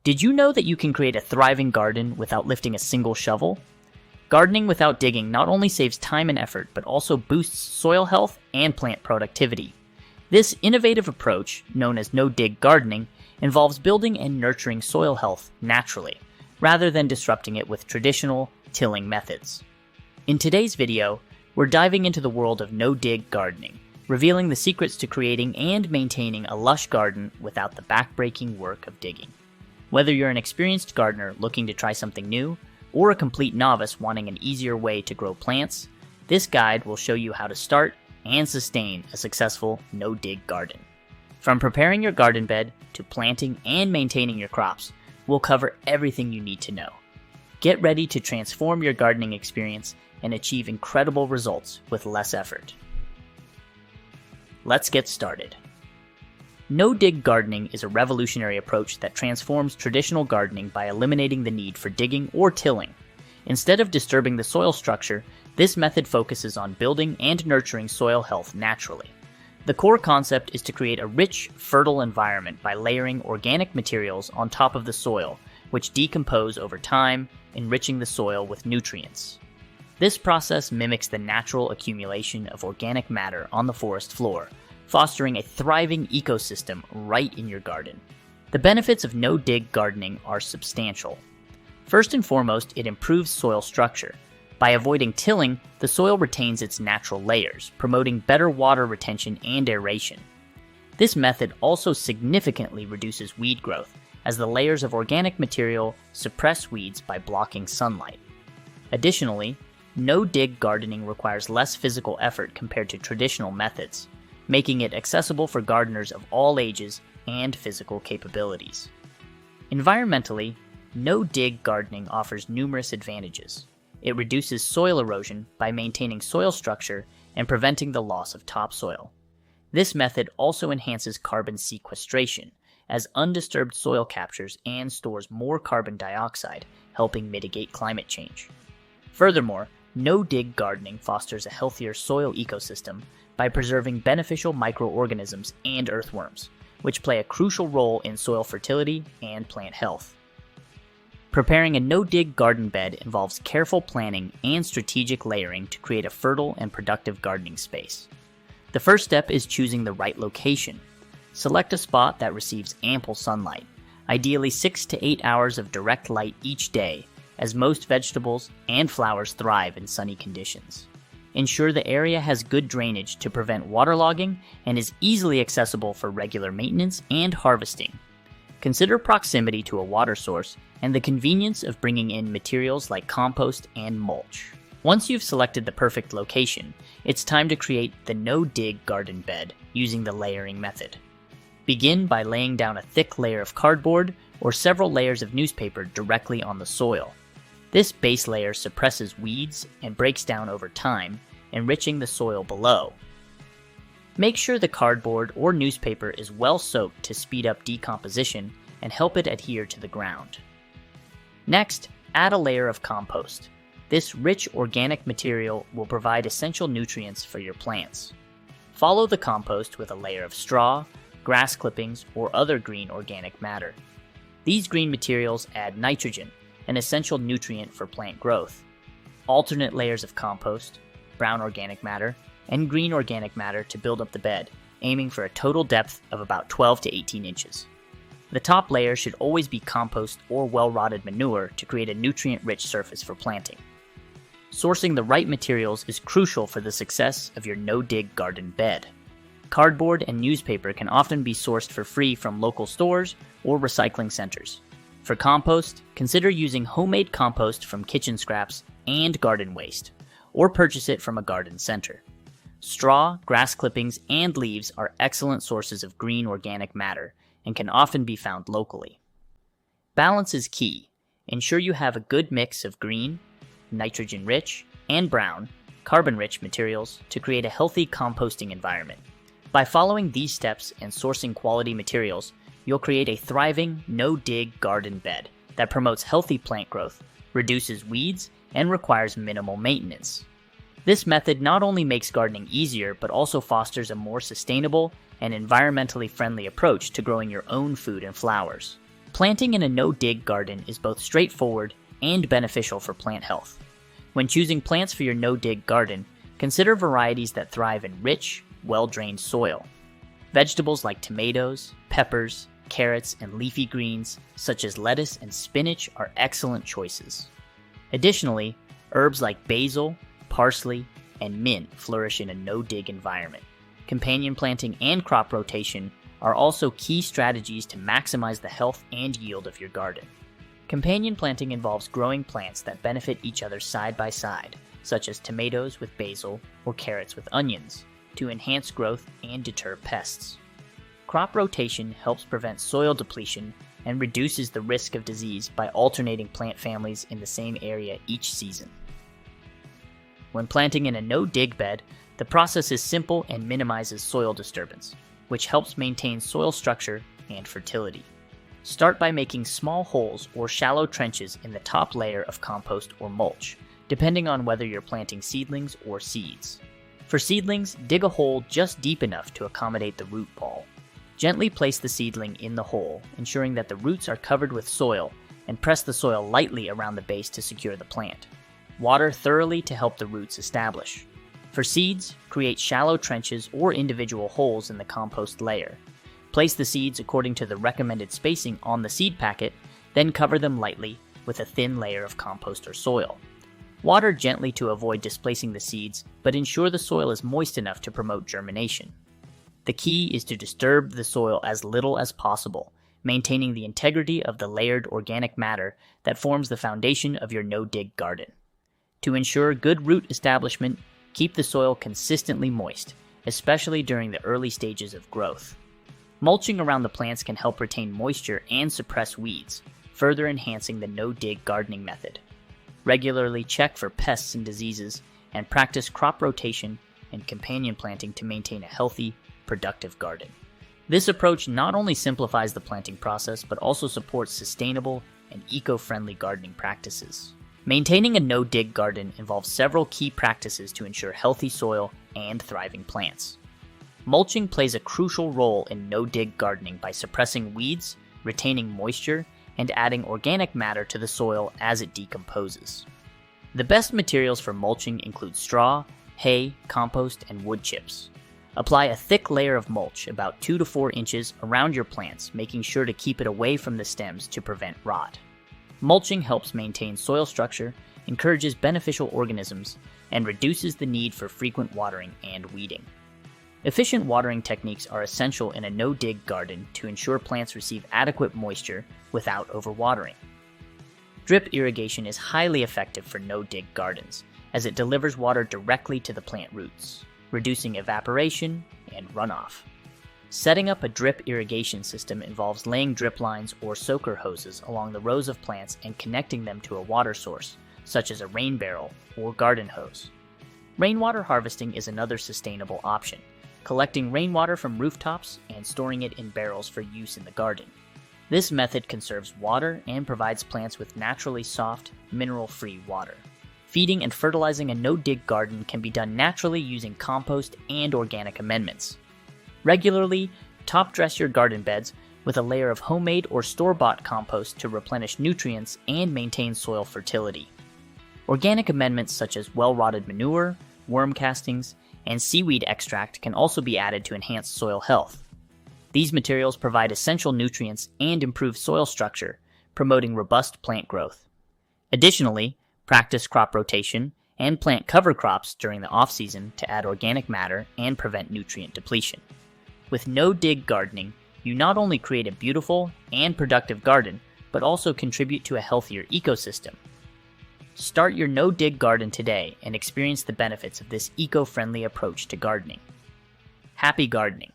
Did you know that you can create a thriving garden without lifting a single shovel? Gardening without digging not only saves time and effort, but also boosts soil health and plant productivity. This innovative approach, known as no-dig gardening, involves building and nurturing soil health naturally, rather than disrupting it with traditional tilling methods. In today's video, we're diving into the world of no-dig gardening, revealing the secrets to creating and maintaining a lush garden without the backbreaking work of digging. Whether you're an experienced gardener looking to try something new, or a complete novice wanting an easier way to grow plants, this guide will show you how to start and sustain a successful no-dig garden. From preparing your garden bed to planting and maintaining your crops, we'll cover everything you need to know. Get ready to transform your gardening experience and achieve incredible results with less effort. Let's get started. No-dig gardening is a revolutionary approach that transforms traditional gardening by eliminating the need for digging or tilling. Instead of disturbing the soil structure, this method focuses on building and nurturing soil health naturally. The core concept is to create a rich, fertile environment by layering organic materials on top of the soil, which decompose over time, enriching the soil with nutrients. This process mimics the natural accumulation of organic matter on the forest floor, fostering a thriving ecosystem right in your garden. The benefits of no-dig gardening are substantial. First and foremost, it improves soil structure. By avoiding tilling, the soil retains its natural layers, promoting better water retention and aeration. This method also significantly reduces weed growth, as the layers of organic material suppress weeds by blocking sunlight. Additionally, no-dig gardening requires less physical effort compared to traditional methods, making it accessible for gardeners of all ages and physical capabilities. Environmentally, no-dig gardening offers numerous advantages. It reduces soil erosion by maintaining soil structure and preventing the loss of topsoil. This method also enhances carbon sequestration, as undisturbed soil captures and stores more carbon dioxide, helping mitigate climate change. Furthermore, no-dig gardening fosters a healthier soil ecosystem by preserving beneficial microorganisms and earthworms, which play a crucial role in soil fertility and plant health. Preparing a no-dig garden bed involves careful planning and strategic layering to create a fertile and productive gardening space. The first step is choosing the right location. Select a spot that receives ample sunlight, ideally 6 to 8 hours of direct light each day, as most vegetables and flowers thrive in sunny conditions. Ensure the area has good drainage to prevent waterlogging and is easily accessible for regular maintenance and harvesting. Consider proximity to a water source and the convenience of bringing in materials like compost and mulch. Once you've selected the perfect location, it's time to create the no-dig garden bed using the layering method. Begin by laying down a thick layer of cardboard or several layers of newspaper directly on the soil. This base layer suppresses weeds and breaks down over time, enriching the soil below. Make sure the cardboard or newspaper is well soaked to speed up decomposition and help it adhere to the ground. Next, add a layer of compost. This rich organic material will provide essential nutrients for your plants. Follow the compost with a layer of straw, grass clippings, or other green organic matter. These green materials add nitrogen, an essential nutrient for plant growth. Alternate layers of compost, brown organic matter, and green organic matter to build up the bed, aiming for a total depth of about 12 to 18 inches. The top layer should always be compost or well-rotted manure to create a nutrient-rich surface for planting. Sourcing the right materials is crucial for the success of your no-dig garden bed. Cardboard and newspaper can often be sourced for free from local stores or recycling centers. For compost, consider using homemade compost from kitchen scraps and garden waste, or purchase it from a garden center. Straw, grass clippings, and leaves are excellent sources of green organic matter and can often be found locally. Balance is key. Ensure you have a good mix of green, nitrogen-rich, and brown, carbon-rich materials to create a healthy composting environment. By following these steps and sourcing quality materials, you'll create a thriving, no-dig garden bed that promotes healthy plant growth, reduces weeds, and requires minimal maintenance. This method not only makes gardening easier, but also fosters a more sustainable and environmentally friendly approach to growing your own food and flowers. Planting in a no-dig garden is both straightforward and beneficial for plant health. When choosing plants for your no-dig garden, consider varieties that thrive in rich, well-drained soil. Vegetables like tomatoes, peppers, carrots, and leafy greens, such as lettuce and spinach, are excellent choices. Additionally, herbs like basil, parsley, and mint flourish in a no-dig environment. Companion planting and crop rotation are also key strategies to maximize the health and yield of your garden. Companion planting involves growing plants that benefit each other side by side, such as tomatoes with basil or carrots with onions, to enhance growth and deter pests. Crop rotation helps prevent soil depletion and reduces the risk of disease by alternating plant families in the same area each season. When planting in a no-dig bed, the process is simple and minimizes soil disturbance, which helps maintain soil structure and fertility. Start by making small holes or shallow trenches in the top layer of compost or mulch, depending on whether you're planting seedlings or seeds. For seedlings, dig a hole just deep enough to accommodate the root ball. Gently place the seedling in the hole, ensuring that the roots are covered with soil, and press the soil lightly around the base to secure the plant. Water thoroughly to help the roots establish. For seeds, create shallow trenches or individual holes in the compost layer. Place the seeds according to the recommended spacing on the seed packet, then cover them lightly with a thin layer of compost or soil. Water gently to avoid displacing the seeds, but ensure the soil is moist enough to promote germination. The key is to disturb the soil as little as possible, maintaining the integrity of the layered organic matter that forms the foundation of your no-dig garden. To ensure good root establishment, keep the soil consistently moist, especially during the early stages of growth. Mulching around the plants can help retain moisture and suppress weeds, further enhancing the no-dig gardening method. Regularly check for pests and diseases, and practice crop rotation and companion planting to maintain a healthy, productive garden. This approach not only simplifies the planting process, but also supports sustainable and eco-friendly gardening practices. Maintaining a no-dig garden involves several key practices to ensure healthy soil and thriving plants. Mulching plays a crucial role in no-dig gardening by suppressing weeds, retaining moisture, and adding organic matter to the soil as it decomposes. The best materials for mulching include straw, hay, compost, and wood chips. Apply a thick layer of mulch about 2 to 4 inches around your plants, making sure to keep it away from the stems to prevent rot. Mulching helps maintain soil structure, encourages beneficial organisms, and reduces the need for frequent watering and weeding. Efficient watering techniques are essential in a no-dig garden to ensure plants receive adequate moisture without overwatering. Drip irrigation is highly effective for no-dig gardens, as it delivers water directly to the plant roots, reducing evaporation and runoff. Setting up a drip irrigation system involves laying drip lines or soaker hoses along the rows of plants and connecting them to a water source, such as a rain barrel or garden hose. Rainwater harvesting is another sustainable option, collecting rainwater from rooftops and storing it in barrels for use in the garden. This method conserves water and provides plants with naturally soft, mineral-free water. Feeding and fertilizing a no-dig garden can be done naturally using compost and organic amendments. Regularly, top-dress your garden beds with a layer of homemade or store-bought compost to replenish nutrients and maintain soil fertility. Organic amendments such as well-rotted manure, worm castings, and seaweed extract can also be added to enhance soil health. These materials provide essential nutrients and improve soil structure, promoting robust plant growth. Additionally, practice crop rotation and plant cover crops during the off-season to add organic matter and prevent nutrient depletion. With no-dig gardening, you not only create a beautiful and productive garden, but also contribute to a healthier ecosystem. Start your no-dig garden today and experience the benefits of this eco-friendly approach to gardening. Happy gardening!